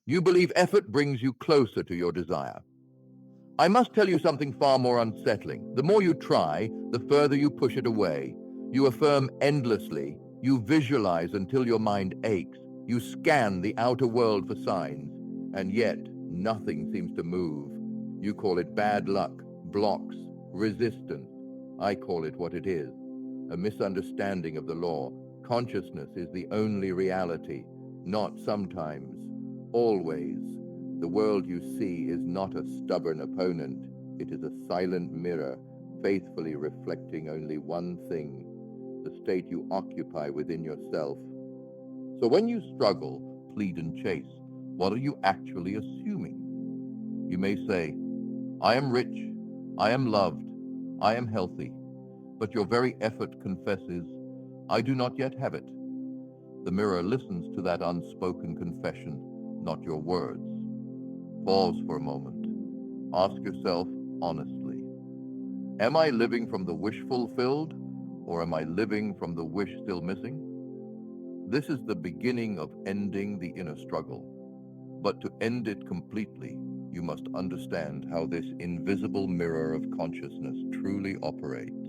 You believe effort brings you closer to your desire. I must tell you something far more unsettling. The more you try, the further you push it away. You affirm endlessly. You visualize until your mind aches. You scan the outer world for signs, and yet nothing seems to move. You call it bad luck, blocks, resistance. I call it what it is, a misunderstanding of the law. Consciousness is the only reality, not sometimes, always. The world you see is not a stubborn opponent. It is a silent mirror, faithfully reflecting only one thing, the state you occupy within yourself. So when you struggle, plead and chase, what are you actually assuming? You may say, I am rich, I am loved, I am healthy, but your very effort confesses, I do not yet have it. The mirror listens to that unspoken confession, not your words. Pause for a moment. Ask yourself honestly, am I living from the wish fulfilled, or am I living from the wish still missing? This is the beginning of ending the inner struggle. But to end it completely, you must understand how this invisible mirror of consciousness truly operates.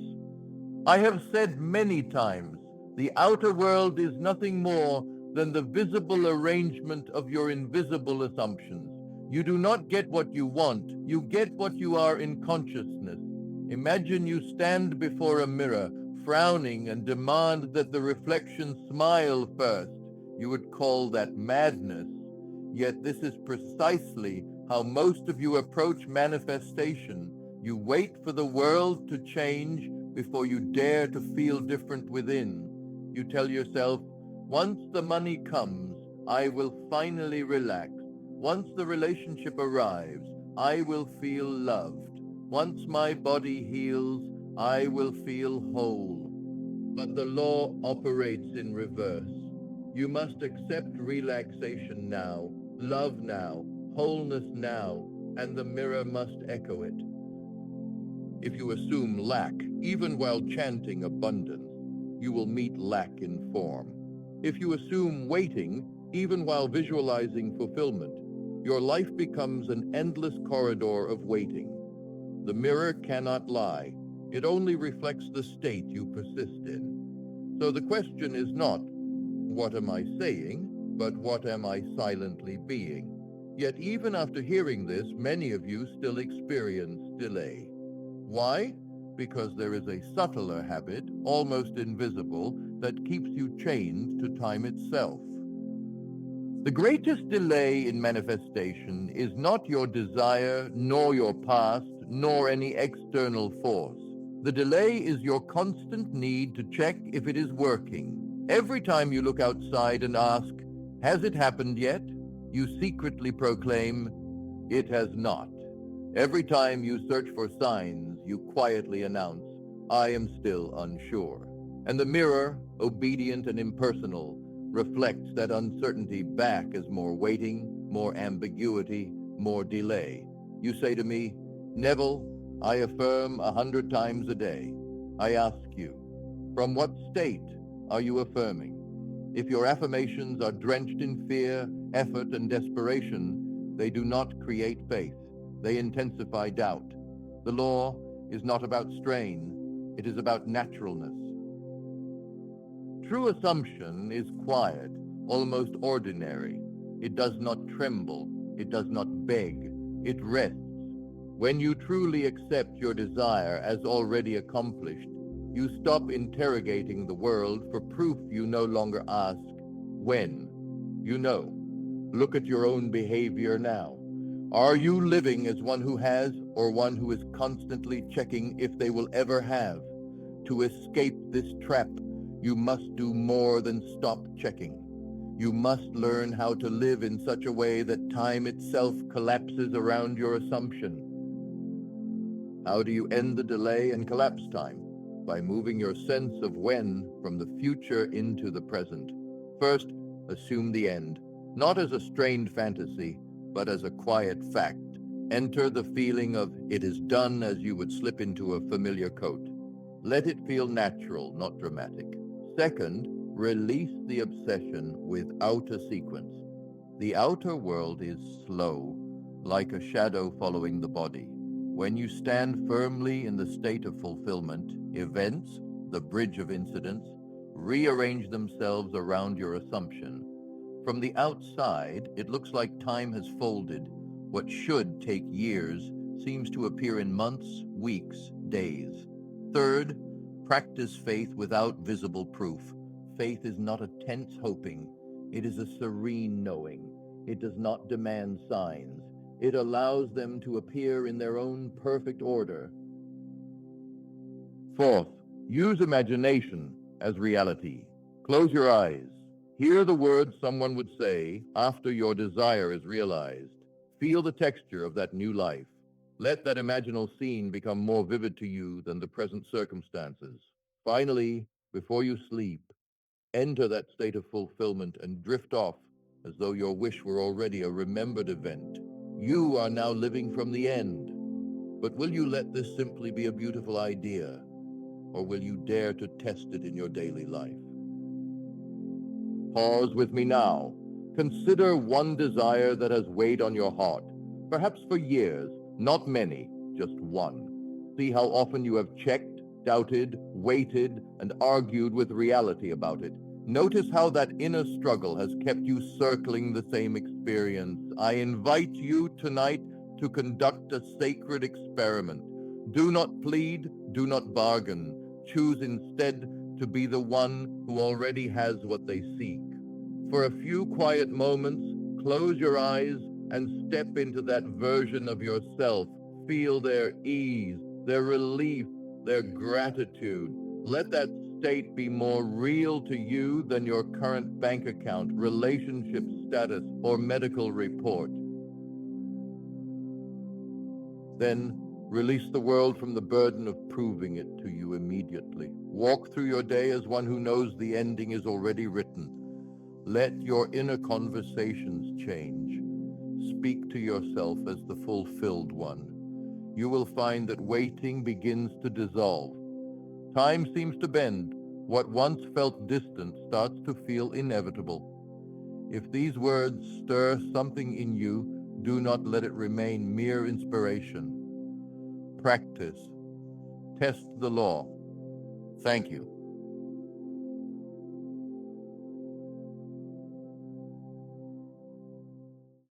I have said many times, the outer world is nothing more than the visible arrangement of your invisible assumptions. You do not get what you want, you get what you are in consciousness. Imagine you stand before a mirror, frowning, and demand that the reflection smile first. You would call that madness. Yet this is precisely how most of you approach manifestation. You wait for the world to change before you dare to feel different within. You tell yourself, once the money comes, I will finally relax. Once the relationship arrives, I will feel loved. Once my body heals, I will feel whole. But the law operates in reverse. You must accept relaxation now, love now, wholeness now, and the mirror must echo it. If you assume lack, even while chanting abundance, you will meet lack in form. If you assume waiting, even while visualizing fulfillment, your life becomes an endless corridor of waiting. The mirror cannot lie. It only reflects the state you persist in. So the question is not, what am I saying, but what am I silently being? Yet even after hearing this, many of you still experience delay. Why? Because there is a subtler habit, almost invisible, that keeps you chained to time itself. The greatest delay in manifestation is not your desire, nor your past, nor any external force. The delay is your constant need to check if it is working. Every time you look outside and ask, has it happened yet? You secretly proclaim, it has not. Every time you search for signs, you quietly announce, I am still unsure. And the mirror, obedient and impersonal, reflects that uncertainty back as more waiting, more ambiguity, more delay. You say to me, Neville, I affirm 100 times a day. I ask you, from what state are you affirming? If your affirmations are drenched in fear, effort, and desperation, they do not create faith. They intensify doubt. The law is not about strain, it is about naturalness. True assumption is quiet, almost ordinary. It does not tremble, it does not beg, it rests. When you truly accept your desire as already accomplished, you stop interrogating the world for proof. You no longer ask, when? You know. Look at your own behavior now. Are you living as one who has, or one who is constantly checking if they will ever have? To escape this trap, you must do more than stop checking. You must learn how to live in such a way that time itself collapses around your assumption. How do you end the delay and collapse time? By moving your sense of when from the future into the present. First, assume the end, not as a strained fantasy, but as a quiet fact. Enter the feeling of it is done as you would slip into a familiar coat. Let it feel natural, not dramatic. Second, release the obsession without a sequence. The outer world is slow, like a shadow following the body. When you stand firmly in the state of fulfillment, events, the bridge of incidents, rearrange themselves around your assumption. From the outside, it looks like time has folded. What should take years seems to appear in months, weeks, days. Third, practice faith without visible proof. Faith is not a tense hoping, it is a serene knowing. It does not demand signs. It allows them to appear in their own perfect order. Fourth, use imagination as reality. Close your eyes. Hear the words someone would say after your desire is realized. Feel the texture of that new life. Let that imaginal scene become more vivid to you than the present circumstances. Finally, before you sleep, enter that state of fulfillment and drift off as though your wish were already a remembered event. You are now living from the end. But will you let this simply be a beautiful idea, or will you dare to test it in your daily life? Pause with me now. Consider one desire that has weighed on your heart, perhaps for years, not many, just one. See how often you have checked, doubted, waited, and argued with reality about it. Notice how that inner struggle has kept you circling the same experience. I invite you tonight to conduct a sacred experiment. Do not plead, do not bargain. Choose instead to be the one who already has what they seek. For a few quiet moments, close your eyes and step into that version of yourself. Feel their ease, their relief, their gratitude. Let that state be more real to you than your current bank account, relationship status, or medical report. Then release the world from the burden of proving it to you immediately. Walk through your day as one who knows the ending is already written. Let your inner conversations change. Speak to yourself as the fulfilled one. You will find that waiting begins to dissolve. Time seems to bend. What once felt distant starts to feel inevitable. If these words stir something in you, do not let it remain mere inspiration. Practice. Test the law. Thank you.